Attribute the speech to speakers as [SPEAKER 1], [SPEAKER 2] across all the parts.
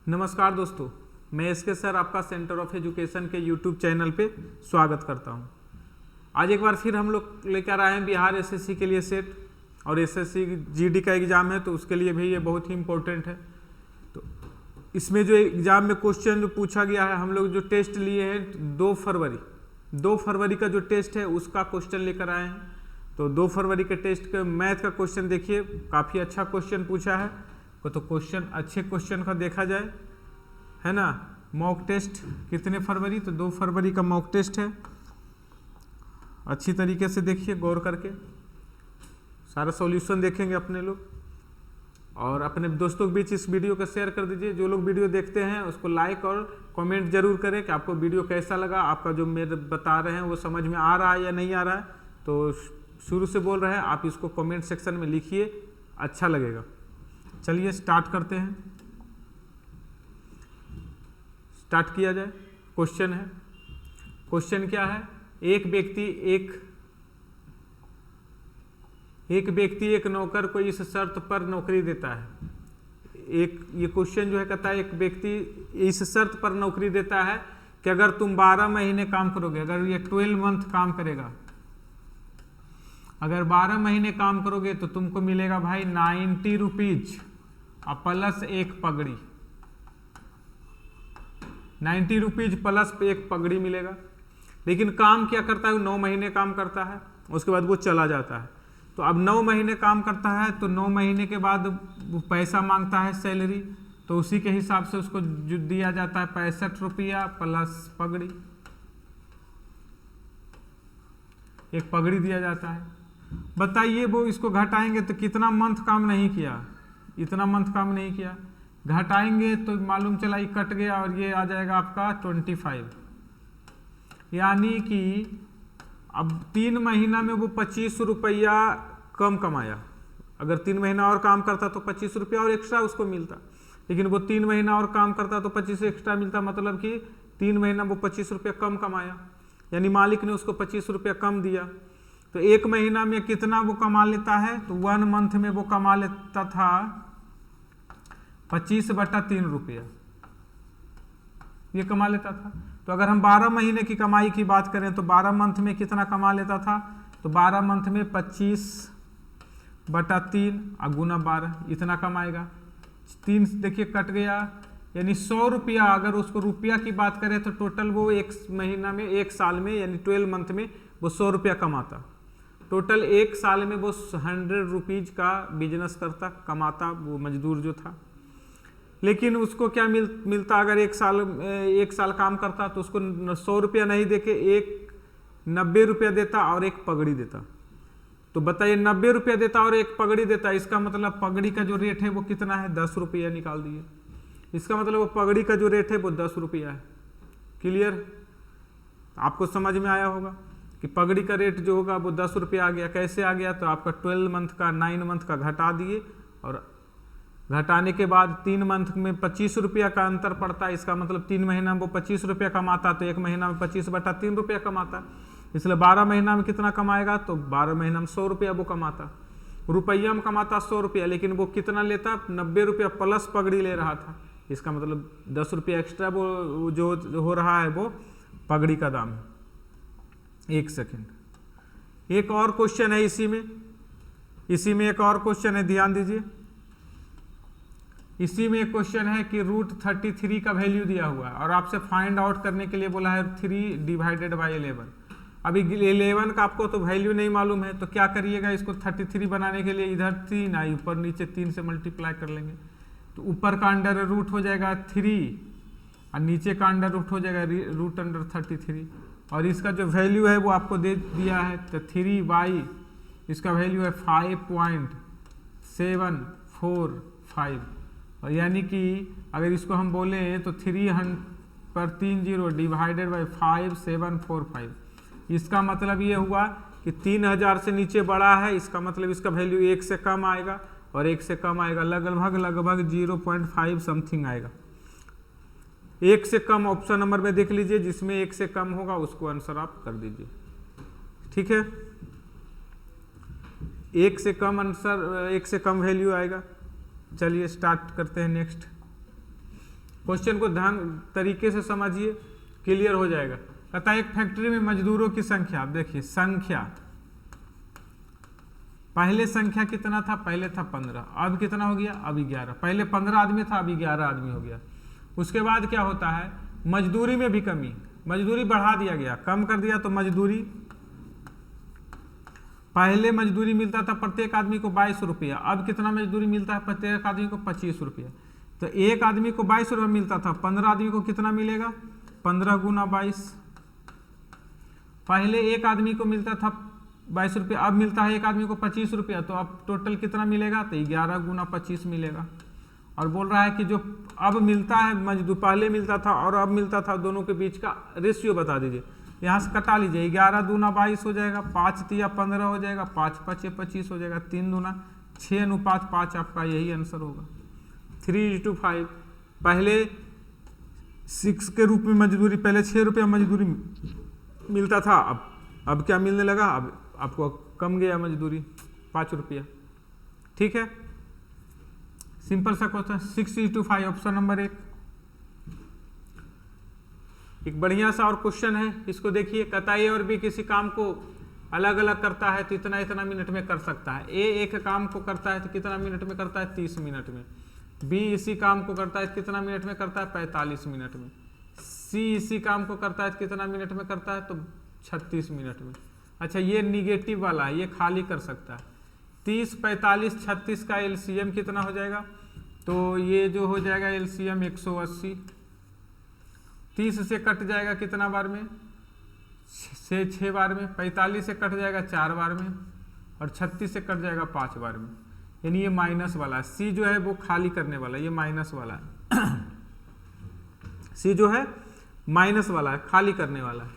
[SPEAKER 1] नमस्कार दोस्तों, मैं एसके सर आपका सेंटर ऑफ एजुकेशन के यूट्यूब चैनल पे स्वागत करता हूं। आज एक बार फिर हम लोग लेकर आए हैं बिहार एसएससी के लिए सेट और एसएससी जीडी का एग्ज़ाम है, तो उसके लिए भी ये बहुत ही इम्पोर्टेंट है। तो इसमें जो एग्ज़ाम में क्वेश्चन जो पूछा गया है, हम लोग जो टेस्ट लिए हैं 2 फरवरी का जो टेस्ट है उसका क्वेश्चन लेकर आए हैं। तो 2 फरवरी के टेस्ट का मैथ का क्वेश्चन देखिए, काफ़ी अच्छा क्वेश्चन पूछा है। तो क्वेश्चन अच्छे क्वेश्चन का देखा जाए, है ना। मॉक टेस्ट कितने फरवरी, तो 2 फरवरी का मॉक टेस्ट है। अच्छी तरीके से देखिए, गौर करके सारा सॉल्यूशन देखेंगे अपने लोग, और अपने दोस्तों के बीच इस वीडियो को शेयर कर दीजिए। जो लोग वीडियो देखते हैं उसको लाइक और कमेंट जरूर करें कि आपको वीडियो कैसा लगा, आपका जो मेरे बता रहे हैं वो समझ में आ रहा है या नहीं आ रहा है। तो शुरू से बोल रहे हैं, आप इसको कमेंट सेक्शन में लिखिए, अच्छा लगेगा। चलिए स्टार्ट करते हैं, स्टार्ट किया जाए। क्वेश्चन है, क्वेश्चन क्या है, एक व्यक्ति एक नौकर को इस शर्त पर नौकरी देता है। ये क्वेश्चन जो है कहता है, एक व्यक्ति इस शर्त पर नौकरी देता है कि अगर तुम 12 महीने काम करोगे, अगर ये 12 मंथ काम करेगा, अगर 12 महीने काम करोगे तो तुमको मिलेगा भाई 90 रुपीज और प्लस एक पगड़ी। 90 रुपीज प्लस एक पगड़ी मिलेगा। लेकिन काम क्या करता है, वो 9 महीने काम करता है, उसके बाद वो चला जाता है। तो अब 9 महीने काम करता है, तो 9 महीने के बाद वो पैसा मांगता है, सैलरी। तो उसी के हिसाब से उसको जो दिया जाता है 65 रुपया प्लस पगड़ी, एक पगड़ी दिया जाता है। बताइए वो इसको घटाएंगे तो कितना मंथ काम नहीं किया, इतना मंथ काम नहीं किया। घटाएंगे तो मालूम चला ये कट गया और ये आ जाएगा आपका 25। यानी कि अब 3 महीना में वो 25 रुपया कम कमाया। अगर 3 महीना और काम करता तो 25 रुपया और एक्स्ट्रा उसको मिलता, लेकिन वो 3 महीना और काम करता तो 25 एक्स्ट्रा मिलता। मतलब कि 3 महीना वो 25 रुपया कम कमाया, यानी मालिक ने उसको 25 रुपया कम दिया। तो 1 महीना में कितना वो कमा लेता है, तो 1 मंथ में वो कमा लेता था 25/3 रुपया, ये कमा लेता था। तो अगर हम 12 महीने की कमाई की बात करें तो 12 मंथ में कितना कमा लेता था, तो 12 मंथ में 25/3 और गुना 12 इतना कमाएगा। 3 देखिए कट गया, यानी 100 रुपया। अगर उसको रुपया की बात करें तो टोटल वो 1 महीना में, 1 साल में, यानी 12 मंथ में वो 100 रुपया कमाता। टोटल 1 साल में वो 100 रुपीज का बिजनेस करता, कमाता वो मजदूर जो था। लेकिन उसको क्या मिलता, अगर 1 साल काम करता तो उसको 100 रुपया नहीं देके 90 रुपया देता और एक पगड़ी देता। तो बताइए 90 रुपया देता और एक पगड़ी देता, इसका मतलब पगड़ी का जो रेट है वो कितना है, 10 रुपया निकाल दिए। इसका मतलब वो पगड़ी का जो रेट है वो 10 रुपया है। क्लियर, आपको समझ में आया होगा कि पगड़ी का रेट जो होगा वो 10 रुपया आ गया। कैसे आ गया, तो आपका 12 मंथ का 9 मंथ का घटा दिए, और घटाने के बाद 3 मंथ में 25 रुपया का अंतर पड़ता है। इसका मतलब 3 महीना में वो 25 रुपया कमाता, तो 1 महीना में 25/3 रुपया कमाता। इसलिए 12 महीना में कितना कमाएगा, तो 12 महीना में 100 रुपया वो कमाता। रुपया में कमाता 100 रुपया, लेकिन वो कितना लेता, 90 रुपया प्लस पगड़ी ले रहा था। इसका मतलब 10 रुपया एक्स्ट्रा वो जो हो रहा है वो पगड़ी का दाम है। 1 सेकेंड, एक और क्वेश्चन है इसी में एक और क्वेश्चन है, ध्यान दीजिए। इसी में एक क्वेश्चन है कि √33 का वैल्यू दिया हुआ है और आपसे फाइंड आउट करने के लिए बोला है 3/11। अभी 11 का आपको तो वैल्यू नहीं मालूम है, तो क्या करिएगा, इसको 33 बनाने के लिए इधर 3 आई, ऊपर नीचे 3 से मल्टीप्लाई कर लेंगे। तो ऊपर का अंडर रूट हो जाएगा 3 और नीचे का अंडर रूट हो जाएगा √33। और इसका जो वैल्यू है वो आपको दे दिया है, तो 3y इसका वैल्यू है 5.745। और यानी कि अगर इसको हम बोलें तो 300/30 डिवाइडेड बाई 5745। इसका मतलब ये हुआ कि 3000 से नीचे बड़ा है, इसका मतलब इसका वैल्यू 1 से कम आएगा, और 1 से कम आएगा लगभग 0.5 समथिंग आएगा। 1 से कम ऑप्शन नंबर में देख लीजिए, जिसमें 1 से कम होगा उसको आंसर आप कर दीजिए। ठीक है, 1 से कम आंसर, 1 से कम वैल्यू आएगा। चलिए स्टार्ट करते हैं नेक्स्ट क्वेश्चन को ध्यान तरीके से समझिए, क्लियर हो जाएगा। कहता है एक फैक्ट्री में मजदूरों की संख्या, आप देखिए संख्या, पहले संख्या कितना था, पहले था 15, अब कितना हो गया, अब 11। पहले 15 आदमी था, अभी 11 आदमी हो गया। उसके बाद क्या होता है, मजदूरी में भी कमी, मजदूरी बढ़ा दिया गया, कम कर दिया तो मजदूरी, पहले मजदूरी मिलता था प्रत्येक आदमी को 22 रुपया, अब कितना मजदूरी मिलता है प्रत्येक आदमी को 25 रुपया। तो एक आदमी को 22 रुपया मिलता था, 15 आदमी को कितना मिलेगा, 15 गुना 22। पहले एक आदमी को मिलता था 22 रुपया, अब मिलता है एक आदमी को 25 रुपया, तो अब टोटल कितना मिलेगा, तो 11 गुना 25 मिलेगा। और बोल रहा है कि जो अब मिलता है मजदूर, पहले मिलता था और अब मिलता था, दोनों के बीच का रेशियो बता दीजिए। यहाँ से कटा लीजिए, 11 दूना 22 हो जाएगा, 5 तिया 15 हो जाएगा, 5 पचे 25 हो जाएगा, 3 दूना 6 अनुपात 5, आपका यही आंसर होगा। 3:5, पहले 6 के रूप में मजदूरी, पहले 6 रुपया मजदूरी मिलता था, अब क्या मिलने लगा, अब आपको कम गया मजदूरी 5 रुपया। ठीक है, सिंपल सा क्वेश्चन। 6:5 option number 1। एक बढ़िया सा और क्वेश्चन है, इसको देखिए। कहता है ए और बी किसी काम को अलग अलग करता है तो इतना इतना मिनट में कर सकता है। ए एक काम को करता है तो कितना मिनट में करता है, 30 मिनट में। बी इसी काम को करता है तो कितना मिनट में करता है, 45 मिनट में। सी इसी काम को करता है तो कितना मिनट में करता है, तो 36 मिनट में। अच्छा, ये निगेटिव वाला है, ये खाली कर सकता है। 30, 45, 36 का एलसीएम कितना हो जाएगा, तो ये जो हो जाएगा एलसीएम 180। 30 से कट जाएगा कितना बार में, 6 बार में। 45 से कट जाएगा 4 बार में, और 36 से कट जाएगा 5 बार में। यानी ये माइनस वाला है, सी जो है वो खाली करने वाला है, ये माइनस वाला है। सी जो है माइनस वाला है, खाली करने वाला है।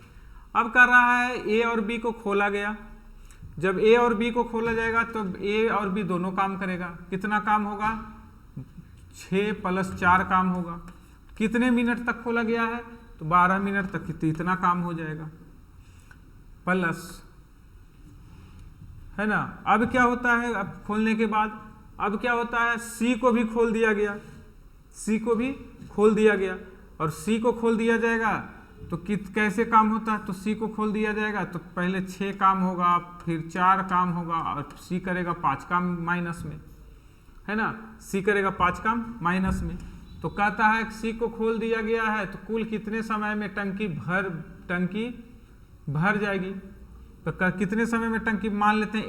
[SPEAKER 1] अब कर रहा है ए और बी को खोला गया। जब ए और बी को खोला जाएगा तो ए और बी दोनों काम करेगा। कितना काम होगा, 6 + 4 काम होगा। कितने मिनट तक खोला गया है, तो 12 मिनट तक इतना काम हो जाएगा, प्लस, है ना। अब क्या होता है, अब खोलने के बाद अब क्या होता है, सी को भी खोल दिया गया, सी को भी खोल दिया गया। और सी को खोल दिया जाएगा तो कैसे काम होता है, तो सी को खोल दिया जाएगा तो पहले 6 काम होगा, फिर 4 काम होगा, और सी करेगा 5 काम माइनस में, है ना। सी करेगा 5 काम माइनस में। तो कहता है सी को खोल दिया गया है तो कुल कितने समय में टंकी भर जाएगी। तो कितने समय में टंकी, मान लेते हैं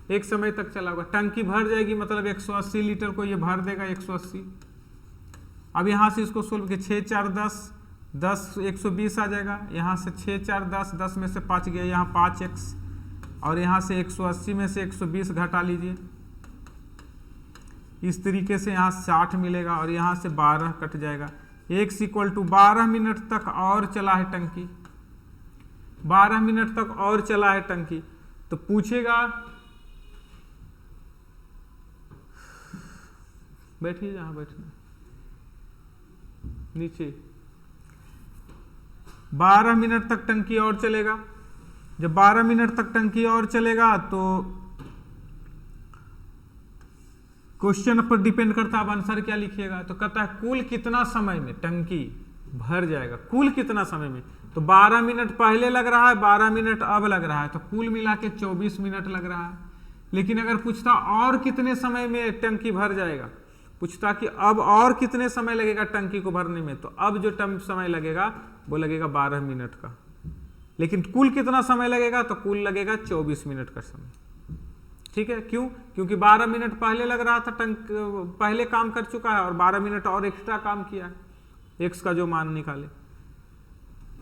[SPEAKER 1] एक समय तक चला होगा, टंकी भर जाएगी, मतलब 180 लीटर को ये भर देगा, 180। अब यहाँ से इसको सोल्व किया, 6 4 10 120 आ जाएगा। यहाँ से 6 4 10 में से 5 गया, यहाँ 5x, और यहाँ से 180 में से 120 घटा लीजिए। इस तरीके से यहाँ 60 मिलेगा, और यहाँ से 12 कट जाएगा। x = 12 मिनट तक और चला है टंकी, 12 मिनट तक और चला है टंकी। तो पूछेगा, बैठिए जहाँ बैठना, नीचे। 12 मिनट तक टंकी और चलेगा। जब 12 मिनट तक टंकी और चलेगा तो क्वेश्चन पर डिपेंड करता है, अब आंसर क्या लिखिएगा। तो कहता है कुल कितना समय में टंकी भर जाएगा, कुल कितना समय में। तो 12 मिनट पहले लग रहा है, 12 मिनट अब लग रहा है, तो कुल मिला के 24 मिनट लग रहा है। लेकिन अगर पूछता और कितने समय में टंकी भर जाएगा, पूछता कि अब और कितने समय लगेगा टंकी को भरने में, तो अब जो समय लगेगा वो लगेगा 12 मिनट का। लेकिन कुल कितना समय लगेगा, तो कुल लगेगा 24 मिनट का समय। ठीक है, क्यों, क्योंकि 12 मिनट पहले लग रहा था, पहले काम कर चुका है, और 12 मिनट और एक्स्ट्रा काम किया है, एक्स का जो मान निकाले।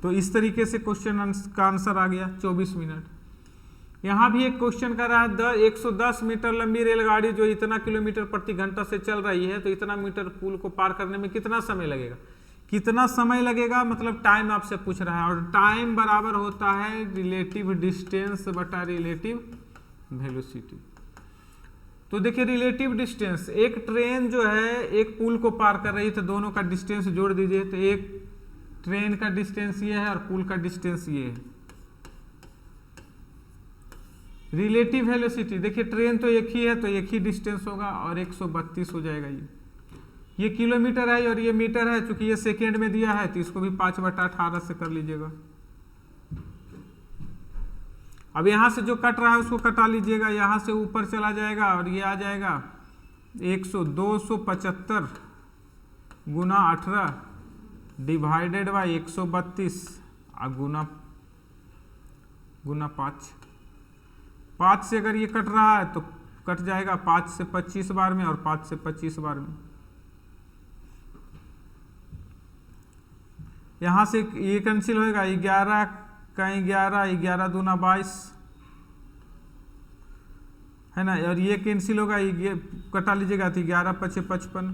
[SPEAKER 1] तो इस तरीके से क्वेश्चन का आंसर आ गया 24 मिनट। यहाँ भी एक क्वेश्चन कर रहा है 110 मीटर लंबी रेलगाड़ी जो इतना किलोमीटर प्रति घंटा से चल रही है, तो इतना मीटर पुल को पार करने में कितना समय लगेगा। कितना समय लगेगा मतलब टाइम आपसे पूछ रहा है, और टाइम बराबर होता है रिलेटिव डिस्टेंस बटा रिलेटिव वेलोसिटी। तो देखिए रिलेटिव डिस्टेंस, एक ट्रेन जो है एक पुल को पार कर रही है, तो दोनों का डिस्टेंस जोड़ दीजिए, तो एक ट्रेन का डिस्टेंस ये है और पुल का डिस्टेंस ये है। रिलेटिव वेलोसिटी, देखिए ट्रेन तो एक ही है तो एक ही डिस्टेंस होगा, और 132 हो जाएगा। ये किलोमीटर है और ये मीटर है, चूंकि ये सेकेंड में दिया है तो इसको भी 5/18 से कर लीजिएगा। अब यहाँ से जो कट रहा है उसको कटा लीजिएगा, यहाँ से ऊपर चला जाएगा और ये आ जाएगा 275 गुना 18 डिवाइडेड बाई 132 गुना 5 से अगर ये कट रहा है तो कट जाएगा 5 से 25 बार में और 5 से 25 बार में। यहाँ से ये कैंसिल होएगा, 11 का 11 दूना 22 है ना, और ये कैंसिल होगा, ये कटा लीजिएगा तो 11 × 5 = 55,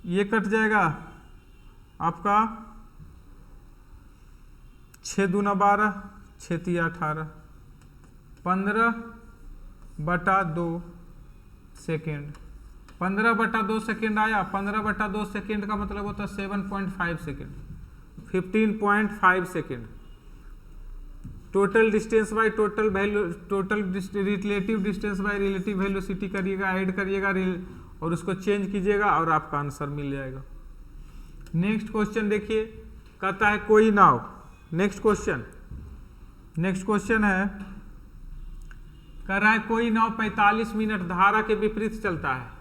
[SPEAKER 1] ये कट जाएगा आपका 6 दूना 12 6 × 18 15/2 सेकेंड। 15/2 सेकेंड आया। 15/2 सेकेंड का मतलब होता है 7.5 second, 15.5 second. Total distance by total value, total relative distance by relative velocity करिएगा, ऐड करिएगा और उसको चेंज कीजिएगा और आपका आंसर मिल जाएगा। नेक्स्ट क्वेश्चन देखिए, कहता है कोई नाव, नेक्स्ट क्वेश्चन है, कह रहा है कोई नाव 45 मिनट धारा के विपरीत चलता है।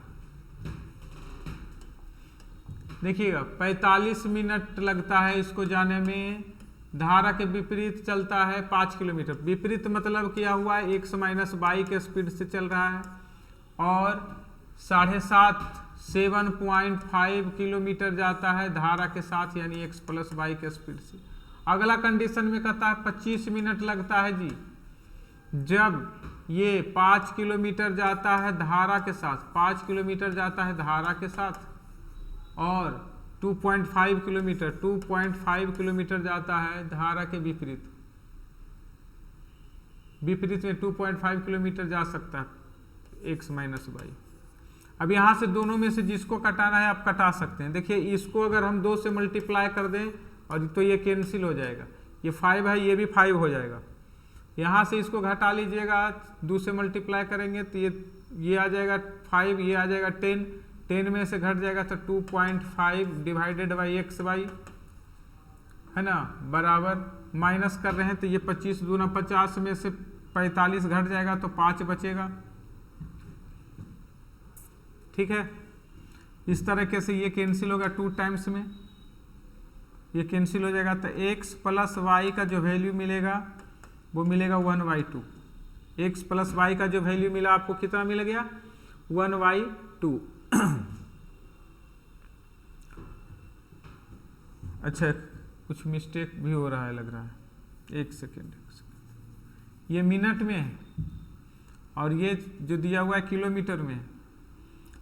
[SPEAKER 1] देखिएगा 45 मिनट लगता है इसको जाने में, धारा के विपरीत चलता है 5 किलोमीटर। विपरीत मतलब क्या हुआ, x - y के स्पीड से चल रहा है और 7.5 किलोमीटर जाता है धारा के साथ, यानी x + y के स्पीड से। अगला कंडीशन में कहता है 25 मिनट लगता है जी, जब ये 5 किलोमीटर जाता है धारा के साथ, 5 किलोमीटर जाता है धारा के साथ और 2.5 किलोमीटर जाता है धारा के विपरीत। विपरीत में 2.5 किलोमीटर जा सकता है x - y। अब यहाँ से दोनों में से जिसको कटाना है आप कटा सकते हैं। देखिए इसको अगर हम 2 से मल्टीप्लाई कर दें और तो ये कैंसिल हो जाएगा, ये 5 है, ये भी 5 हो जाएगा। यहाँ से इसको घटा लीजिएगा, 2 से मल्टीप्लाई करेंगे तो ये आ जाएगा 5, ये आ जाएगा 10, 10 में से घट जाएगा तो 2.5 डिवाइडेड बाई xy है ना, बराबर माइनस कर रहे हैं तो ये 25 दूना 50 में से 45 घट जाएगा तो 5 बचेगा। ठीक है, इस तरीके से ये कैंसिल होगा, 2 टाइम्स में ये कैंसिल हो जाएगा तो x + y का जो वैल्यू मिलेगा वो मिलेगा 1/2। x + y का जो वैल्यू मिला आपको कितना मिल गया, 1/2। अच्छा कुछ मिस्टेक भी हो रहा है लग रहा है, एक सेकेंड। ये मिनट में है और ये जो दिया हुआ है किलोमीटर में,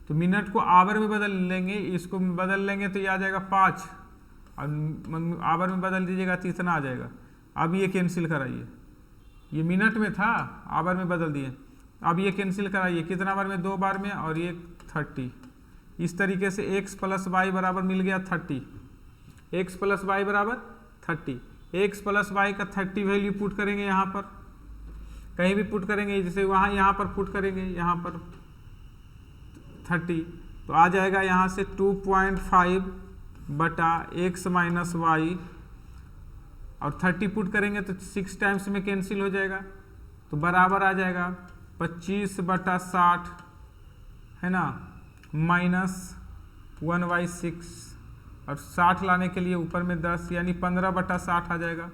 [SPEAKER 1] तो मिनट को आवर में बदल लेंगे, इसको बदल लेंगे तो ये आ जाएगा 5 और आवर में बदल दीजिएगा तो इतना आ जाएगा। अब ये कैंसिल कराइए, ये मिनट में था आवर में बदल दिए, अब ये कैंसिल कराइए, कितना बार में, 2 बार में, और ये 30। इस तरीके से x + y बराबर मिल गया 30, x + y बराबर 30। x + y का 30 वैल्यू पुट करेंगे, यहाँ पर कहीं भी पुट करेंगे, जैसे वहाँ यहाँ पर पुट करेंगे, यहाँ पर 30 तो आ जाएगा यहाँ से 2.5 बटा x - y और 30 पुट करेंगे तो 6 टाइम्स में कैंसिल हो जाएगा तो बराबर आ जाएगा 25/60 है ना, -1/6 और 60 लाने के लिए ऊपर में 10 यानी 15/60 आ जाएगा,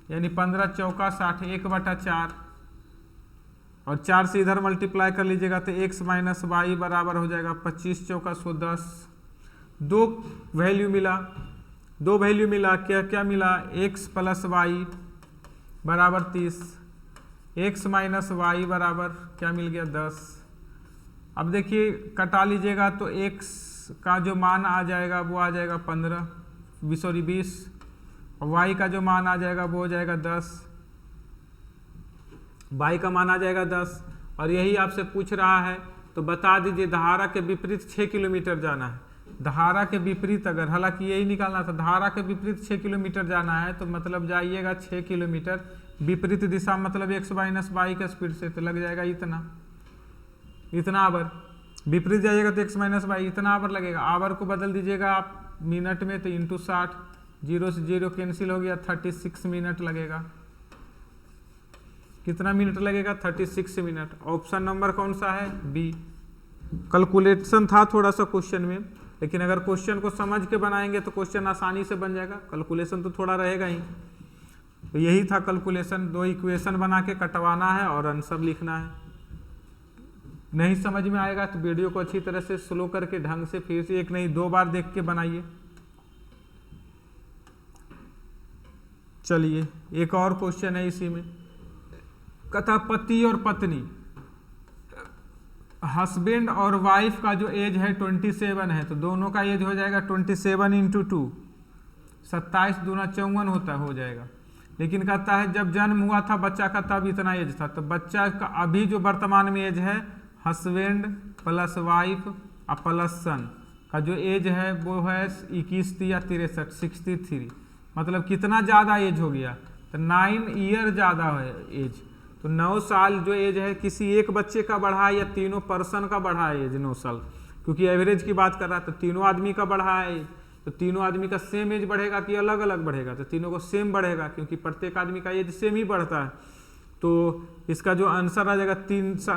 [SPEAKER 1] यानी 15 चौका 60, 1/4 और 4 से इधर मल्टीप्लाई कर लीजिएगा तो x - y बराबर हो जाएगा 25 चौका 110। दो वैल्यू मिला, क्या मिला, x + y बराबर 30, x - y बराबर क्या मिल गया 10। अब देखिए कटा लीजिएगा तो x का जो मान आ जाएगा वो आ जाएगा 20 और y का जो मान आ जाएगा वो हो जाएगा 10, y का मान आ जाएगा 10। और यही आपसे पूछ रहा है तो बता दीजिए धारा के विपरीत 6 किलोमीटर जाना है। धारा के विपरीत अगर, हालांकि यही निकालना था, धारा के विपरीत 6 किलोमीटर जाना है तो मतलब जाइएगा 6 किलोमीटर विपरीत दिशा, मतलब x - y के स्पीड से, तो लग जाएगा इतना आवर। विपरीत जाइएगा तो x माइनस वाई, इतना आवर लगेगा। आवर को बदल दीजिएगा आप मिनट में तो इंटू 60, 0 से 0 कैंसिल हो गया, 36 मिनट लगेगा। कितना मिनट लगेगा? 36 मिनट। ऑप्शन नंबर कौन सा है? बी। कैलकुलेशन था थोड़ा सा क्वेश्चन में, लेकिन अगर क्वेश्चन को समझ के बनाएंगे तो क्वेश्चन आसानी से बन जाएगा। कैलकुलेशन तो थोड़ा रहेगा ही, तो यही था कैलकुलेशन। 2 इक्वेशन बना के कटवाना है और आंसर लिखना है। नहीं समझ में आएगा तो वीडियो को अच्छी तरह से स्लो करके ढंग से फिर से 1 नहीं 2 बार देख के बनाइए। चलिए एक और क्वेश्चन है इसी में। कथा पति और पत्नी, हस्बैंड और वाइफ का जो एज है 27 है, तो दोनों का एज हो जाएगा 27 इंटू 2, 27 दूना 54 हो जाएगा। लेकिन कहता है जब जन्म हुआ था बच्चा का तब इतना एज था, तो बच्चा का अभी जो वर्तमान में एज है हस्बैंड प्लस वाइफ और प्लस सन का जो एज है वो है 21 या 63, 63। मतलब कितना ज़्यादा एज हो गया? तो 9 ईयर ज़्यादा है एज। तो 9 साल जो एज है किसी एक बच्चे का बढ़ा है या तीनों पर्सन का बढ़ा है एज 9 साल, क्योंकि एवरेज की बात कर रहा है। तो तीनों आदमी का बढ़ा है एज, तो तीनों आदमी का सेम एज बढ़ेगा कि अलग अलग बढ़ेगा? तो तीनों को सेम बढ़ेगा, क्योंकि प्रत्येक आदमी का एज सेम ही बढ़ता है। तो इसका जो आंसर आ जाएगा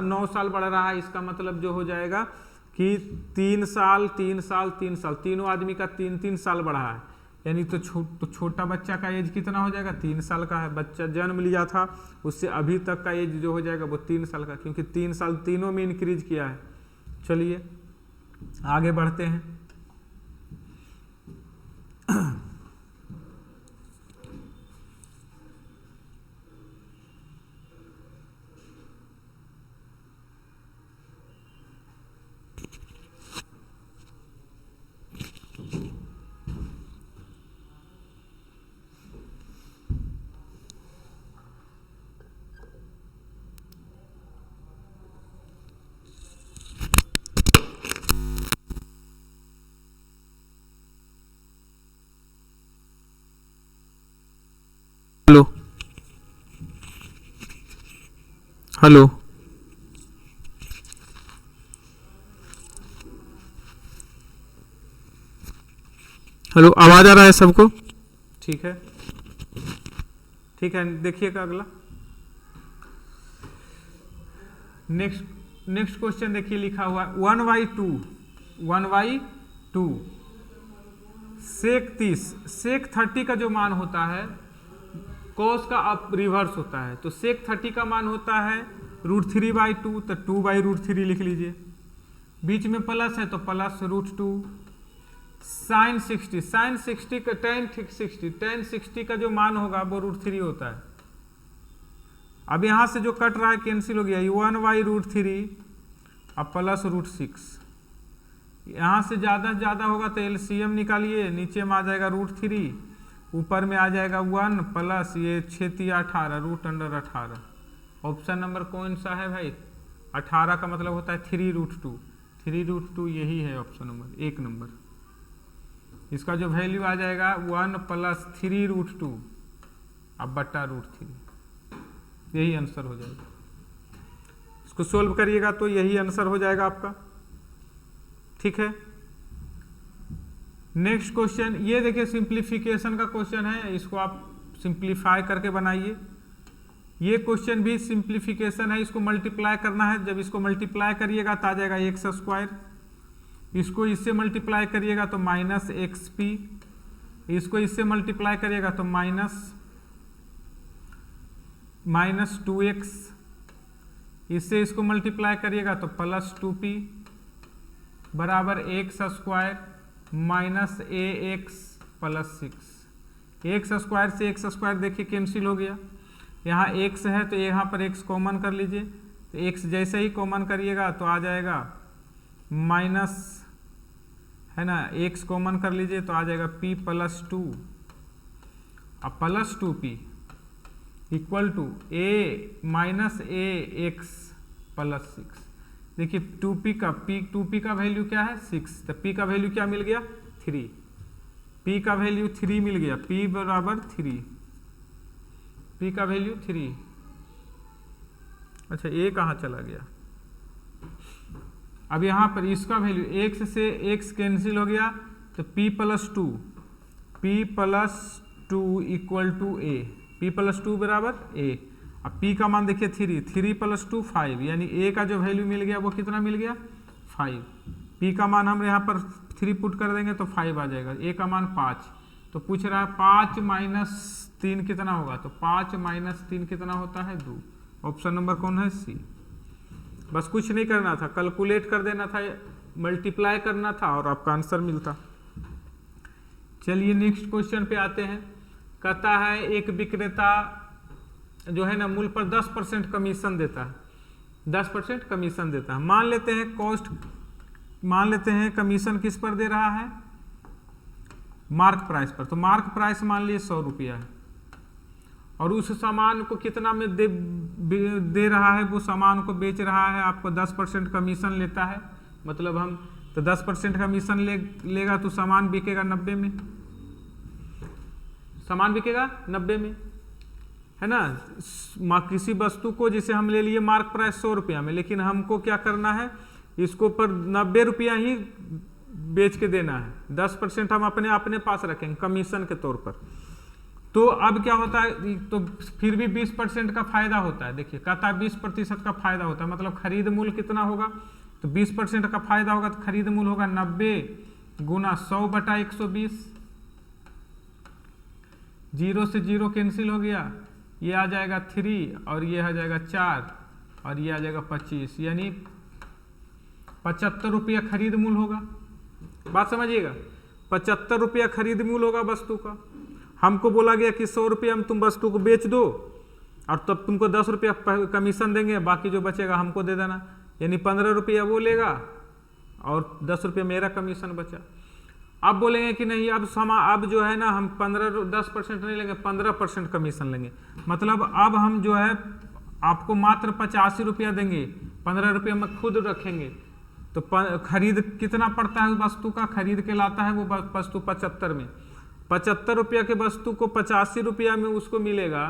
[SPEAKER 1] 9 साल बढ़ रहा है, इसका मतलब जो हो जाएगा कि 3 साल 3 साल 3 साल, तीनों आदमी का 3-3 साल बढ़ा है। यानी तो छोटा बच्चा का एज कितना हो जाएगा? 3 साल का है। बच्चा जन्म लिया था उससे अभी तक का एज जो हो जाएगा वो 3 साल का, क्योंकि 3 साल तीनों में इंक्रीज किया है। चलिए आगे बढ़ते हैं। हेलो हेलो हेलो, आवाज आ रहा है सबको? ठीक है, ठीक है। देखिएगा अगला नेक्स्ट क्वेश्चन देखिए लिखा हुआ 1/2 सेक 30 सेक 30 का जो मान होता है कॉस का अब रिवर्स होता है। तो सेक 30 का मान होता है √3/2, तो 2/√3 लिख लीजिए। बीच में प्लस है तो प्लस √2। साइन 60 का tan 60 का जो मान होगा वो √3 होता है। अब यहां से जो कट रहा है कैंसिल हो गया, 1/√3 अब प्लस √6। यहां से ज्यादा होगा तो एलसीएम निकालिए, नीचे में आ जाएगा √3, ऊपर में आ जाएगा 1 प्लस ये 6×18 √18। ऑप्शन नंबर कौन सा है भाई? 18 का मतलब होता है 3√2। 3√2 यही है ऑप्शन नंबर 1 नंबर। इसका जो वैल्यू आ जाएगा 1 प्लस 3√2 अब बट्टा √3, यही आंसर हो जाएगा। इसको सोल्व करिएगा तो यही आंसर हो जाएगा आपका। ठीक है, नेक्स्ट क्वेश्चन ये देखिए सिंप्लीफिकेशन का क्वेश्चन है, इसको आप सिंप्लीफाई करके बनाइए। ये क्वेश्चन भी सिंप्लीफिकेशन है, इसको मल्टीप्लाई करना है। जब इसको मल्टीप्लाई करिएगा तो आ जाएगा x², इसको इससे मल्टीप्लाई करिएगा तो -xp, इसको इससे मल्टीप्लाई करिएगा तो -2x, इससे इसको मल्टीप्लाई करिएगा तो +2p बराबर x² -ax + 6। x² से x² देखिए कैंसिल हो गया। यहाँ x है तो यहाँ पर x कॉमन कर लीजिए, तो x जैसे ही कॉमन करिएगा तो आ जाएगा माइनस, है ना, x कॉमन कर लीजिए तो आ जाएगा p + 2 अब +2p equal to a -ax + 6। देखिए 2p का वैल्यू क्या है? 6। तो p का वैल्यू क्या मिल गया? 3। p का वैल्यू 3 मिल गया, p बराबर 3, p का वैल्यू 3। अच्छा a कहाँ चला गया? अब यहाँ पर इसका वैल्यू x से x कैंसिल हो गया तो p plus two equal to a, p plus two बराबर a। अब p का मान देखिए 3 प्लस 2 5, यानी a का जो वैल्यू मिल गया वो कितना मिल गया 5। p का मान हम यहाँ पर 3 पुट कर देंगे तो 5 आ जाएगा, a का मान 5। तो पूछ रहा है 5 माइनस 3 कितना होगा, तो 5 माइनस 3 कितना होता है 2। ऑप्शन नंबर कौन है सी। बस कुछ नहीं करना था, कैलकुलेट कर देना था, मल्टीप्लाई करना था और आपका आंसर मिलता। चलिए नेक्स्ट क्वेश्चन पे आते हैं। कहता है एक विक्रेता जो है ना मूल्य पर 10% कमीशन देता है, 10% कमीशन देता है। मान लेते हैं कॉस्ट, मान लेते हैं कमीशन किस पर दे रहा है, मार्क प्राइस पर। तो मार्क प्राइस मान लीजिए 100 रुपया है और उस सामान को कितना में दे रहा है, वो सामान को बेच रहा है, आपको 10% कमीशन लेता है। मतलब हम तो 10% कमीशन लेगा तो सामान बिकेगा 90 में, सामान बिकेगा 90 में, है ना। किसी वस्तु को जिसे हम ले लिए मार्क प्राइस 100 रुपया में, लेकिन हमको क्या करना है, इसको पर 90 रुपया ही बेच के देना है, 10% हम अपने पास रखेंगे कमीशन के तौर पर। तो अब क्या होता है, तो फिर भी 20% का फायदा होता है। देखिए कहता है 20% का फायदा होता है, मतलब खरीद मूल्य कितना होगा, तो 20% का फायदा होगा तो खरीद मूल्य होगा 90 गुना 100 बटा 120। 0 से 0 कैंसिल हो गया, ये आ जाएगा 3 और ये आ जाएगा 4 और ये आ जाएगा 25, यानी 75 रुपया खरीद मूल्य होगा। बात समझिएगा, 75 रुपया खरीद मूल्य होगा वस्तु का। हमको बोला गया कि 100 रुपया में तुम वस्तु को बेच दो और तब तुमको 10 रुपया कमीशन देंगे, बाकी जो बचेगा हमको दे देना, यानी 15 रुपया वो लेगा और 10 रुपया मेरा कमीशन बचा। अब बोलेंगे कि नहीं अब जो है ना हम 10% नहीं लेंगे, 15% कमीशन लेंगे। मतलब अब हम जो है आपको मात्र 85 रुपया देंगे, 15 रुपया में खुद रखेंगे। तो खरीद कितना पड़ता है वस्तु का, खरीद के लाता है वो वस्तु 75 में। 75 रुपया के वस्तु को 85 रुपया में उसको मिलेगा।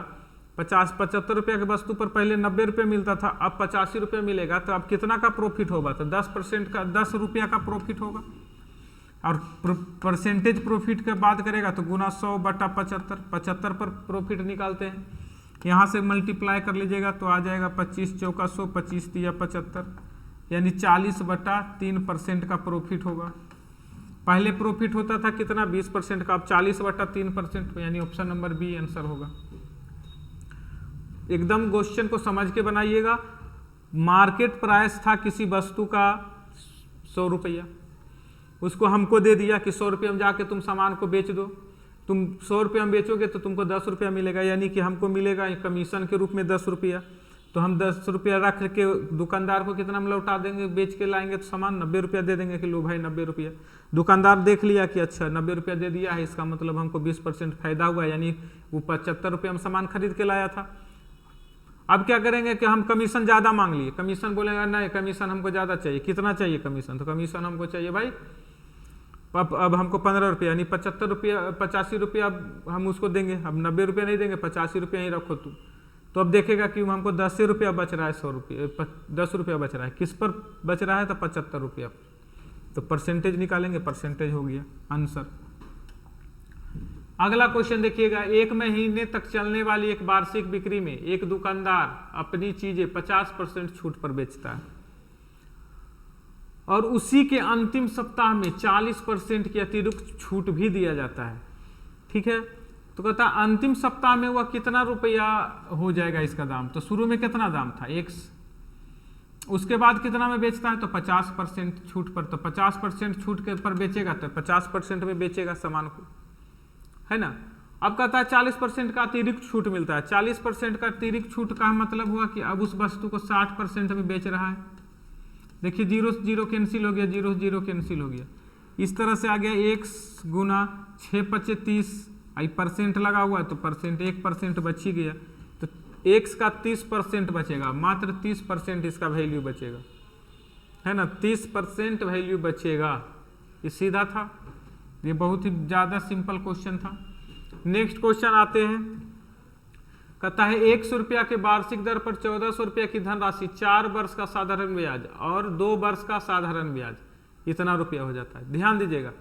[SPEAKER 1] 75 रुपया के वस्तु पर पहले 90 रुपया मिलता था, अब 85 रुपया मिलेगा। तो अब कितना का प्रॉफिट होगा, तो 10% का 10 रुपया का प्रॉफिट होगा। और परसेंटेज प्रॉफिट की बात करेगा तो गुना 100 बटा 75, 75 पर प्रॉफिट निकालते हैं। यहाँ से मल्टीप्लाई कर लीजिएगा तो आ जाएगा 25 चौका 100, 25 दिया 75, यानी 40 बटा 3% का प्रॉफिट होगा। पहले प्रॉफिट होता था कितना 20% का, अब 40 बटा 3%, यानी ऑप्शन नंबर बी आंसर होगा। एकदम क्वेश्चन को समझ के बनाइएगा। मार्केट प्राइस था किसी वस्तु का 100 रुपया, उसको हमको दे दिया कि 100 रुपये में जाके तुम सामान को बेच दो। तुम 100 रुपये में बेचोगे तो तुमको 10 रुपया मिलेगा, यानी कि हमको मिलेगा कमीशन के रूप में 10 रुपया। तो हम 10 रुपया रख के दुकानदार को कितना में लौटा देंगे, बेच के लाएंगे तो सामान 90 रुपया दे देंगे कि लो भाई 90 रुपया। दुकानदार देख लिया कि अच्छा 90 रुपया दे दिया है, इसका मतलब हमको 20% फायदा हुआ, यानी वो 75 रुपया में सामान खरीद के लाया था। अब क्या करेंगे कि हम कमीशन ज़्यादा मांग लिए, कमीशन बोलेगा नहीं कमीशन हमको ज़्यादा चाहिए। कितना चाहिए कमीशन, तो कमीशन हमको चाहिए भाई अब हमको 15 रुपया, यानी 75 रुपया 85 रुपया हम उसको देंगे। अब 90 रुपया नहीं देंगे, 85 रुपया ही रखो तुम। तो अब देखेगा कि हमको 10 रुपया बच रहा है, 100 रुपया 10 रुपया बच रहा है, किस पर बच रहा है, तो 75 रुपया। तो परसेंटेज निकालेंगे, परसेंटेज हो गया आंसर। अगला क्वेश्चन देखिएगा, एक महीने तक चलने वाली एक वार्षिक बिक्री में एक दुकानदार अपनी चीजें 50% छूट पर बेचता है और उसी के अंतिम सप्ताह में 40% की अतिरिक्त छूट भी दिया जाता है। ठीक है, तो कहता है अंतिम सप्ताह में वह कितना रुपया हो जाएगा इसका दाम। तो शुरू में कितना दाम था x, उसके बाद कितना में बेचता है, तो 50% छूट पर। तो 50% छूट के पर बेचेगा तो 50% में बेचेगा सामान को, है ना। अब कहता है 40% का अतिरिक्त छूट मिलता है। 40% का अतिरिक्त छूट का मतलब हुआ कि अब उस वस्तु को 60% में बेच रहा है। देखिए 0 0 कैंसिल हो गया, 0 0 कैंसिल हो गया। इस तरह से आ गया x गुना 6 5 30, आई परसेंट लगा हुआ है तो परसेंट 1% बच ही गया। तो x का 30% बचेगा, मात्र 30% इसका वैल्यू बचेगा, है ना। 30% वैल्यू बचेगा, ये सीधा था, ये बहुत ही ज़्यादा सिंपल क्वेश्चन था। नेक्स्ट क्वेश्चन आते हैं। कहता है 100 रुपया के वार्षिक दर पर 1400 रुपया की धनराशि 4 वर्ष का साधारण ब्याज और 2 वर्ष का साधारण ब्याज इतना रुपया हो जाता है। ध्यान दीजिएगा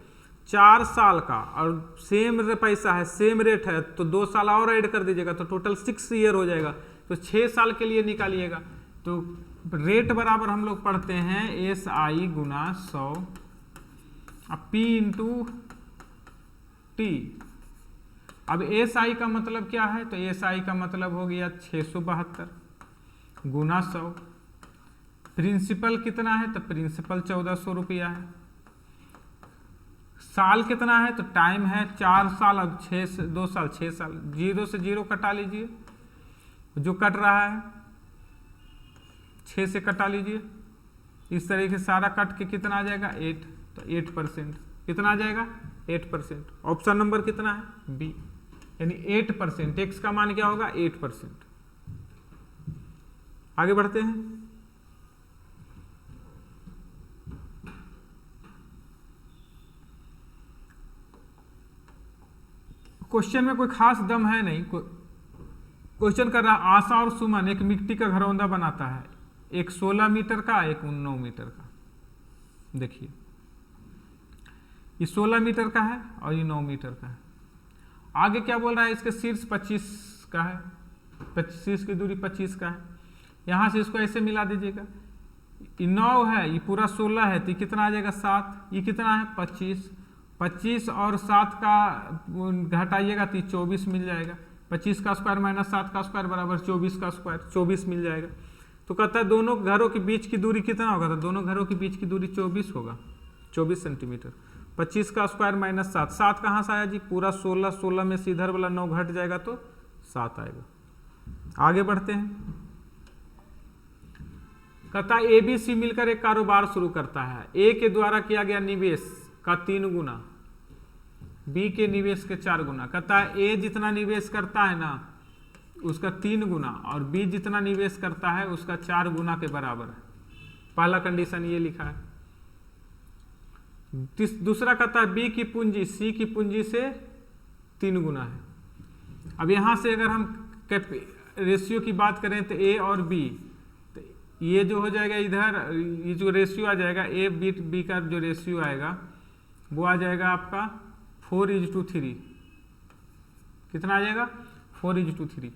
[SPEAKER 1] 4 साल का और सेम पैसा है, सेम रेट है, तो 2 साल और ऐड कर दीजिएगा तो टोटल 6 ईयर हो जाएगा। तो 6 साल के लिए निकालिएगा तो रेट बराबर हम लोग पढ़ते हैं SI गुना 100 अब P इंटू T। अब SI का मतलब क्या है, तो SI का मतलब हो गया 672 गुना 100। प्रिंसिपल कितना है, तो प्रिंसिपल 1400 रुपया है। साल कितना है, तो टाइम है 4 साल, अब 2 साल 6 साल, 0 से 0 कटा लीजिए, जो कट रहा है 6 से कटा लीजिए। इस तरीके से सारा कट के कितना आ जाएगा 8, तो 8% कितना आ जाएगा 8%। ऑप्शन नंबर कितना है बी, यानी 8%। एक्स का मान क्या होगा 8%। आगे बढ़ते हैं। क्वेश्चन में कोई खास दम है नहीं। क्वेश्चन कर रहा आशा और सुमन एक मिट्टी का घरौंदा बनाता है, एक 16 मीटर का, एक 9 मीटर का। देखिए ये 16 मीटर का है और ये 9 मीटर का है। आगे क्या बोल रहा है, इसके शीर्ष 25 का है, 25 की दूरी 25 का है। यहाँ से इसको ऐसे मिला दीजिएगा, ये 9 है, ये पूरा 16 है, तो ये कितना आ जाएगा 7। ये कितना है 25, 25 और 7 का घटाइएगा तो 24 मिल जाएगा। 25 का स्क्वायर माइनस 7 का स्क्वायर बराबर 24 का स्क्वायर, 24 मिल जाएगा। तो कहता है दोनों घरों के बीच की दूरी कितना होगा, तो दोनों घरों के बीच की दूरी 24 होगा, 24 सेंटीमीटर। 25 का स्क्वायर माइनस 7, 7 कहाँ से आया जी, पूरा 16, 16 में से इधर वाला 9 घट जाएगा तो 7 आएगा। आगे बढ़ते हैं। कहता है ABC मिलकर एक कारोबार शुरू करता है। A के द्वारा किया गया निवेश का 3 गुना, B के निवेश के 4 गुना। कहता है A जितना निवेश करता है ना उसका 3 गुना और B जितना निवेश करता है उसका 4 गुना के बराबर है। पहला कंडीशन ये लिखा है। दूसरा कहता है B की पूंजी C की पूंजी से 3 गुना है। अब यहाँ से अगर हम रेशियो की बात करें तो A और B, तो ये जो हो जाएगा इधर, ये जो रेशियो आ जाएगा A B का जो रेशियो आएगा वो आ जाएगा आपका 4:3। कितना आ जाएगा 4:3।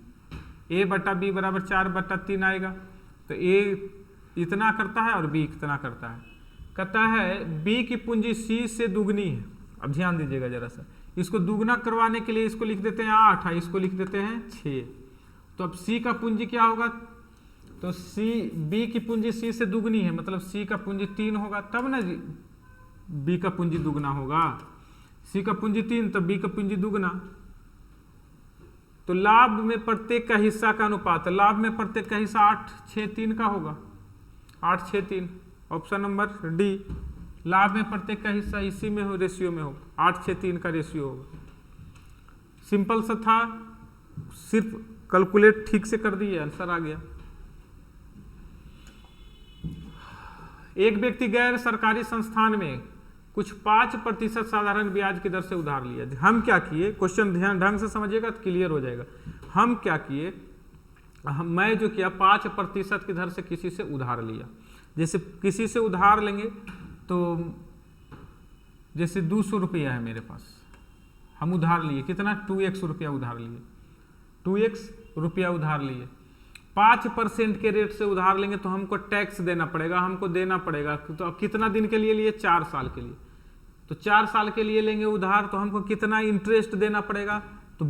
[SPEAKER 1] A बटा B बराबर 4/3 आएगा। तो A इतना करता है और B इतना करता है। कहता है B की पूंजी C से दुगनी है। अब ध्यान दीजिएगा जरा सा, इसको दुगना करवाने के लिए इसको लिख देते हैं 8, इसको लिख देते हैं 6। तो अब C का पूंजी क्या होगा, तो B की पूंजी C से दुगनी है, मतलब C का पूंजी 3 होगा, तब ना B का पूंजी दुगना होगा। C का पूंजी 3 तो B का पूंजी दुगना। तो लाभ में प्रत्येक का हिस्सा का अनुपात, लाभ में प्रत्येक का हिस्सा 8:6:3 का होगा, 8:6:3। ऑप्शन नंबर डी, लाभ में प्रत्येक का हिस्सा इसी में हो, रेशियो में हो, 8:6:3 का रेशियो होगा। सिंपल सा था, सिर्फ कैलकुलेट ठीक से कर दिए, आंसर आ गया। एक व्यक्ति गैर सरकारी संस्थान में कुछ 5% साधारण ब्याज की दर से उधार लिया। हम क्या किए, क्वेश्चन ध्यान ढंग से समझिएगा तो क्लियर हो जाएगा। हम क्या किए, मैं जो किया 5% की दर से किसी से उधार लिया। जैसे किसी से उधार लेंगे तो जैसे 200 रुपया है मेरे पास, हम उधार लिए कितना 2x रुपया उधार लिए, 2x रुपया उधार लिए। 5% के रेट से उधार लेंगे तो हमको टैक्स देना पड़ेगा, हमको देना पड़ेगा। तो कितना दिन के लिए लिए, 4 साल के लिए। तो 4 साल के लिए लेंगे उधार तो हमको कितना इंटरेस्ट देना पड़ेगा, तो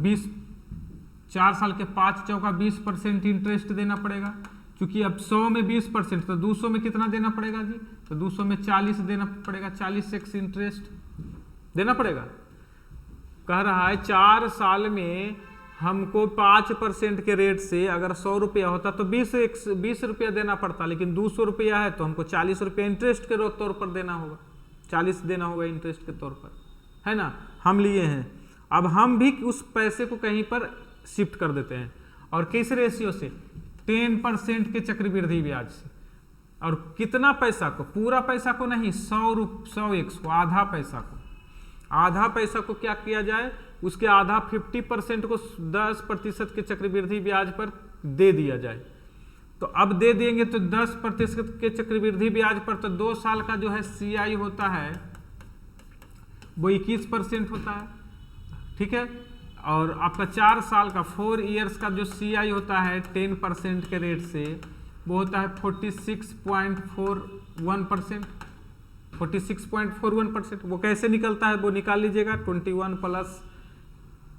[SPEAKER 1] 4 साल के 5 चौका 20% इंटरेस्ट देना पड़ेगा। क्योंकि अब 100 में 20% तो 200 में कितना देना पड़ेगा जी, तो 200 में 40 देना पड़ेगा, 40x इंटरेस्ट देना पड़ेगा। कह रहा है 4 साल में हमको 5% के रेट से अगर 100 रुपया होता तो 20 रुपया देना पड़ता, लेकिन 200 रुपया है तो हमको 40 रुपया इंटरेस्ट के तौर पर देना होगा, 40 देना होगा इंटरेस्ट के तौर पर, है ना। हम लिए हैं, अब हम भी उस पैसे को कहीं पर शिफ्ट कर देते हैं। और किस रेशियो से, 10% के चक्रवृद्धि ब्याज से। और कितना पैसा को, पूरा पैसा को नहीं, 100x को, आधा पैसा को। आधा पैसा को क्या किया जाए, उसके आधा 50% को 10% के चक्रवृद्धि ब्याज पर दे दिया जाए। तो अब दे देंगे तो 10% के चक्रवृद्धि ब्याज पर तो 2 साल का जो है CI होता है वो 21% होता है, ठीक है। और आपका 4 साल का 4 ईयर्स का जो CI होता है 10% के रेट से वो होता है 46.41%। 46.41%। वो कैसे निकलता है वो निकाल लीजिएगा, 21 +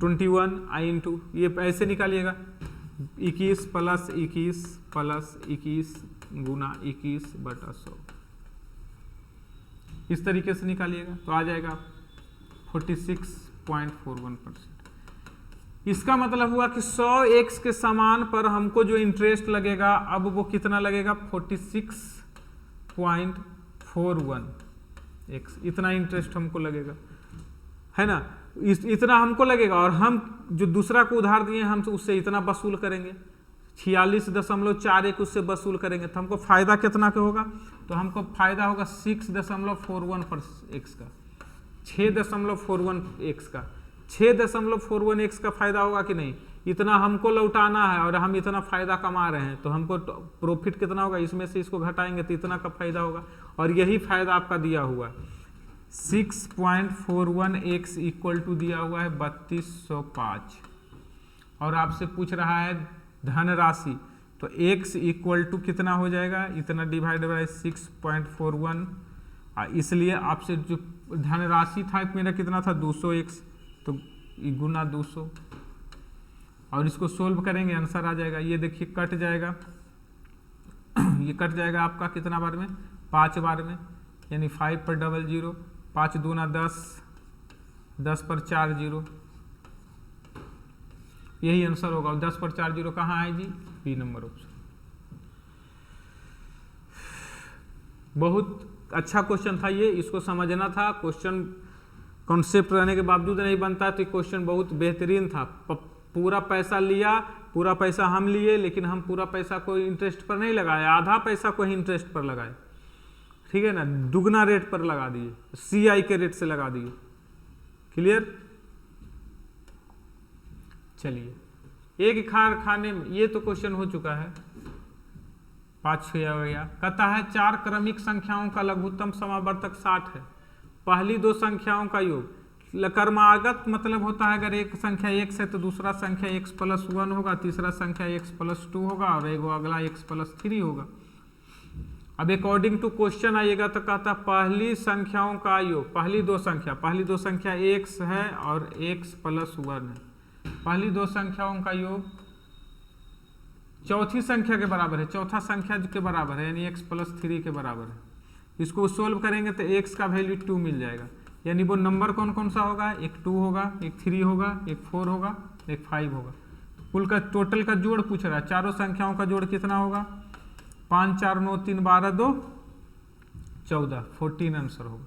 [SPEAKER 1] 21 i ये ऐसे निकालिएगा 21 + 21 + 21 गुना 21/100, इस तरीके से निकालिएगा तो आ जाएगा 46.41%। इसका मतलब हुआ कि 100x के सामान पर हमको जो इंटरेस्ट लगेगा अब वो कितना लगेगा 46.41x, इतना इंटरेस्ट हमको लगेगा, है ना। इतना हमको लगेगा और हम जो दूसरा को उधार दिए हम उससे इतना वसूल करेंगे, 46.41 उससे वसूल करेंगे तो हमको फायदा कितना का होगा, तो हमको फायदा होगा 6.41x का, 6.41x का, 6.41x का फायदा होगा कि नहीं। इतना हमको लौटाना है और हम इतना फायदा कमा रहे हैं तो हमको प्रॉफिट कितना होगा, इसमें से इसको घटाएंगे तो इतना का फायदा होगा। और यही फायदा आपका दिया हुआ है 6.41x इक्वल टू दिया हुआ है 3205। और आपसे पूछ रहा है धनराशि, तो x इक्वल टू कितना हो जाएगा, इतना डिवाइड बाय 6.41। इसलिए आपसे जो धनराशि था मेरा कितना था 200x, तो गुना 200 और इसको सोल्व करेंगे आंसर आ जाएगा। ये देखिए कट जाएगा, ये कट जाएगा आपका कितना बार में, 5 बार में, यानी 5 पर 00, 5 दूना 10, 10 पर 4 0, यही आंसर होगा। और 10 पर 4 0 कहाँ है जी, बी नंबर ऑप्शन। बहुत अच्छा क्वेश्चन था ये, इसको समझना था। क्वेश्चन कॉन्सेप्ट रहने के बावजूद नहीं बनता तो क्वेश्चन बहुत बेहतरीन था। पूरा पैसा लिया, पूरा पैसा हम लिए, लेकिन हम पूरा पैसा को इंटरेस्ट पर नहीं लगाए, आधा पैसा को ही इंटरेस्ट पर लगाए, ठीक है ना, दुगना रेट पर लगा दिए, CI के रेट से लगा दिए। क्लियर। चलिए, एक कारखाने में, ये तो क्वेश्चन हो चुका है, 5-6 आ गया। कहता है 4 क्रमिक संख्याओं का लघुत्तम समावर्तक 60 है, पहली 2 संख्याओं का योग। क्रमागत मतलब होता है अगर एक संख्या x है तो दूसरा संख्या x + 1 होगा, तीसरा संख्या x + 2 होगा और एक अगला x + 3 होगा। अब अकॉर्डिंग टू क्वेश्चन आइएगा तो कहता है पहली संख्याओं का योग, पहली दो संख्या x है और x + 1 है, पहली 2 संख्याओं का योग चौथी संख्या के बराबर है, चौथा संख्या के बराबर है, यानी x + 3 के बराबर है। इसको सोल्व करेंगे तो x का वैल्यू 2 मिल जाएगा, यानी वो नंबर कौन कौन सा होगा, एक 2 होगा, एक 3 होगा, एक 4 होगा, एक 5 होगा। कुल का टोटल का जोड़ पूछ रहा है, चारों संख्याओं का जोड़ कितना होगा, 5 4 9 3 12 2 14, 14 आंसर होगा।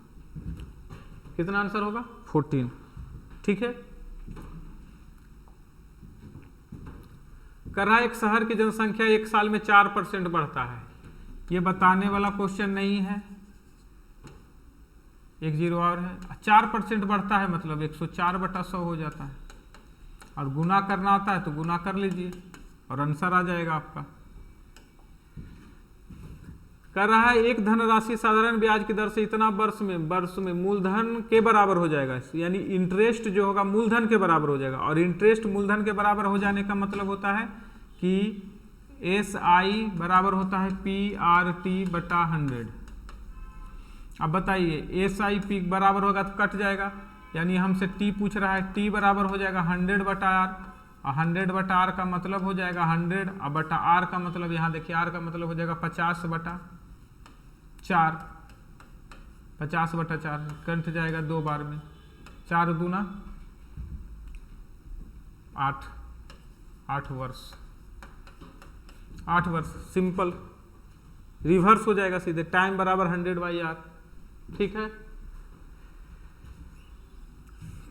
[SPEAKER 1] कितना आंसर होगा, 14। ठीक है। कर रहा है एक शहर की जनसंख्या 1 साल में 4% बढ़ता है, ये बताने वाला क्वेश्चन नहीं है, 1 0 और है। 4% बढ़ता है मतलब 104/100 हो जाता है, और गुना करना होता है तो गुना कर लीजिए और आंसर आ जाएगा आपका। कर रहा है एक धनराशि साधारण ब्याज की दर से इतना वर्ष में मूलधन के बराबर हो जाएगा, यानी इंटरेस्ट जो होगा मूलधन के बराबर हो जाएगा। और इंटरेस्ट मूलधन के बराबर हो जाने का मतलब होता है कि SI बराबर होता है PRT/100। अब बताइए SI P बराबर होगा तो कट जाएगा, यानी हमसे T पूछ रहा है, T बराबर हो जाएगा 100/R, और 100/R का मतलब हो जाएगा 100, और बटा R का मतलब यहाँ देखिए R का मतलब हो जाएगा 50/4, 50/4 कट जाएगा 2 बार में, 4 दूना 8, 8 वर्ष, 8 वर्ष। सिंपल रिवर्स हो जाएगा सीधे, टाइम बराबर 100/R। ठीक है।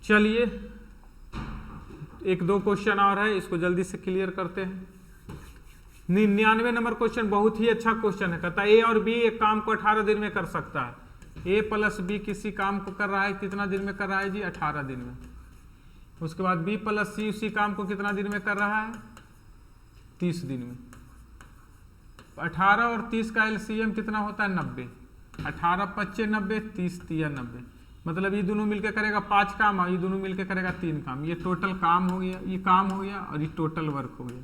[SPEAKER 1] चलिए 1-2 क्वेश्चन और है, इसको जल्दी से क्लियर करते हैं। 99 नंबर क्वेश्चन बहुत ही अच्छा क्वेश्चन है। कहता है A और B एक काम को 18 दिन में कर सकता है। A + B किसी काम को कर रहा है, कितना दिन में कर रहा है जी, 18 दिन में। उसके बाद बी प्लस सी उसी काम को कितना दिन में कर रहा है, 30 दिन में। 18 और 30 का एलसीएम कितना होता है, 90। 18 25 90, 30 3 90, मतलब ये दोनों मिलकर करेगा 5 काम और ये दोनों मिलकर करेगा 3 काम। ये टोटल काम हो गया, ये काम हो गया और ये टोटल वर्क हो गया,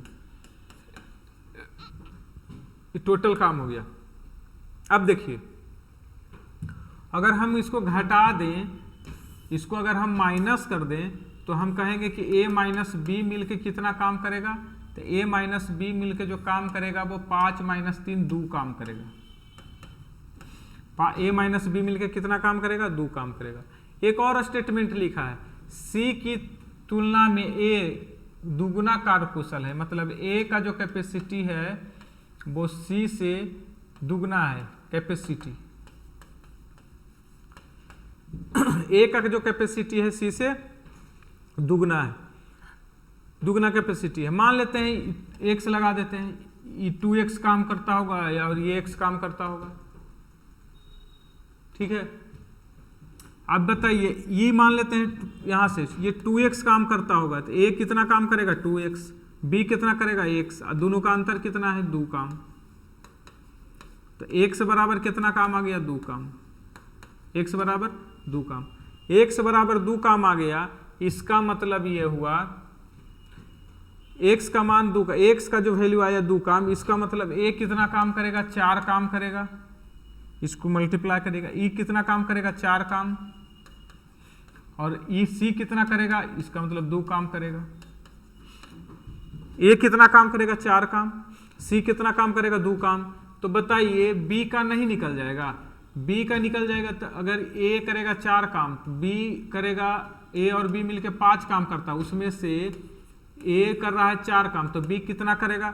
[SPEAKER 1] ये टोटल काम हो गया। अब देखिए अगर हम इसको घटा दें, इसको अगर हम माइनस कर दें तो हम कहेंगे कि a माइनस बी मिलके कितना काम करेगा, तो a माइनस बी मिलके जो काम करेगा वो 5 माइनस 3 2 काम करेगा। a माइनस बी मिलके कितना काम करेगा, 2 काम करेगा। एक और स्टेटमेंट लिखा है, c की तुलना में a दुगुना कार्यकुशल है, मतलब a का जो कैपेसिटी है वो c से दुगना है कैपेसिटी। a का जो कैपेसिटी है c से दुगना है, दुगना कैपेसिटी है। मान लेते हैं x लगा देते हैं, ये 2x काम करता होगा और ये x काम करता होगा, ठीक है। अब बताइए ये मान लेते हैं यहां से ये 2x काम करता होगा, तो a कितना काम करेगा, 2x, b कितना करेगा, x, दोनों का अंतर कितना है, 2 काम। तो x बराबर कितना काम आ गया, 2 काम। x बराबर 2 काम, x बराबर 2 काम आ गया। इसका मतलब ये हुआ x का मान 2 का, x का जो वैल्यू आया 2 काम, इसका मतलब a कितना काम करेगा, 4 काम करेगा। इसको मल्टीप्लाई करेगा, e कितना काम करेगा, 4 काम, और c कितना करेगा, इसका मतलब 2 काम करेगा। a कितना काम करेगा, 4 काम, c कितना काम करेगा, 2 काम। तो बताइए b का नहीं निकल जाएगा, b का निकल जाएगा। तो अगर a करेगा 4 काम, b करेगा, a और b मिलके 5 काम करता है, उसमें से a कर रहा है 4 काम, तो b कितना करेगा,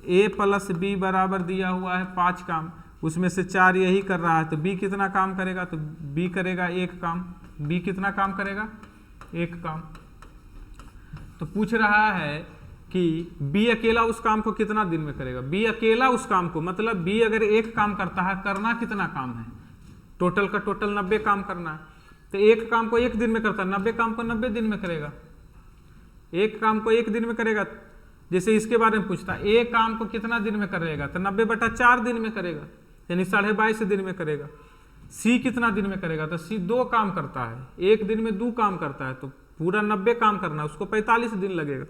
[SPEAKER 1] a प्लस b बराबर दिया हुआ है 5 काम, उसमें से 4 यही कर रहा है, तो b कितना काम करेगा, तो b करेगा 1 काम। b कितना काम करेगा, 1 काम। तो पूछ रहा है कि b अकेला उस काम को कितना दिन में करेगा, b अकेला उस काम को, मतलब b अगर 1 काम करता है, करना कितना काम है, टोटल का टोटल 90 काम करना है। तो 1 काम को 1 दिन में करता है, 90 काम को 90 दिन में करेगा। 1 काम को 1 दिन में करेगा, जैसे इसके बारे में पूछता है, एक काम को कितना दिन में करेगा, तो 90/4 दिन में करेगा, यानी 22.5 दिन में करेगा। सी कितना दिन में करेगा, तो सी 2 काम करता है, 1 दिन में 2 काम करता है, तो पूरा 90 काम करना है, उसको 45 दिन लगेगा,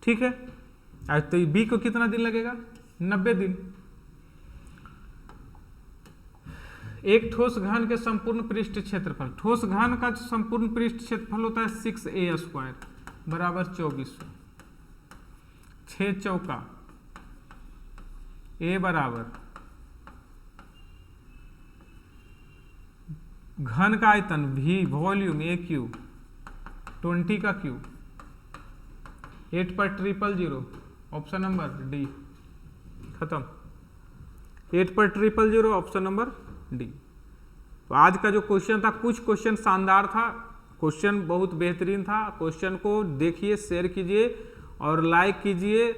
[SPEAKER 1] ठीक है। तो बी को कितना दिन लगेगा, 90 दिन। एक ठोस घन के संपूर्ण पृष्ठ क्षेत्रफल, ठोस घन का संपूर्ण पृष्ठ क्षेत्रफल होता है 6a² बराबर 2400। 6 चौका a बराबर घन का आयतन v वॉल्यूम a क्यूब 20 का क्यूब 8 पर 000, ऑप्शन नंबर डी, खत्म। 8 पर 000, ऑप्शन नंबर डी। तो आज का जो क्वेश्चन था, कुछ क्वेश्चन शानदार था, क्वेश्चन बहुत बेहतरीन था। क्वेश्चन को देखिए, शेयर कीजिए और लाइक कीजिए,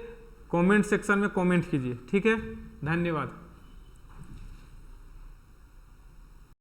[SPEAKER 1] कमेंट सेक्शन में कमेंट कीजिए, ठीक है। धन्यवाद।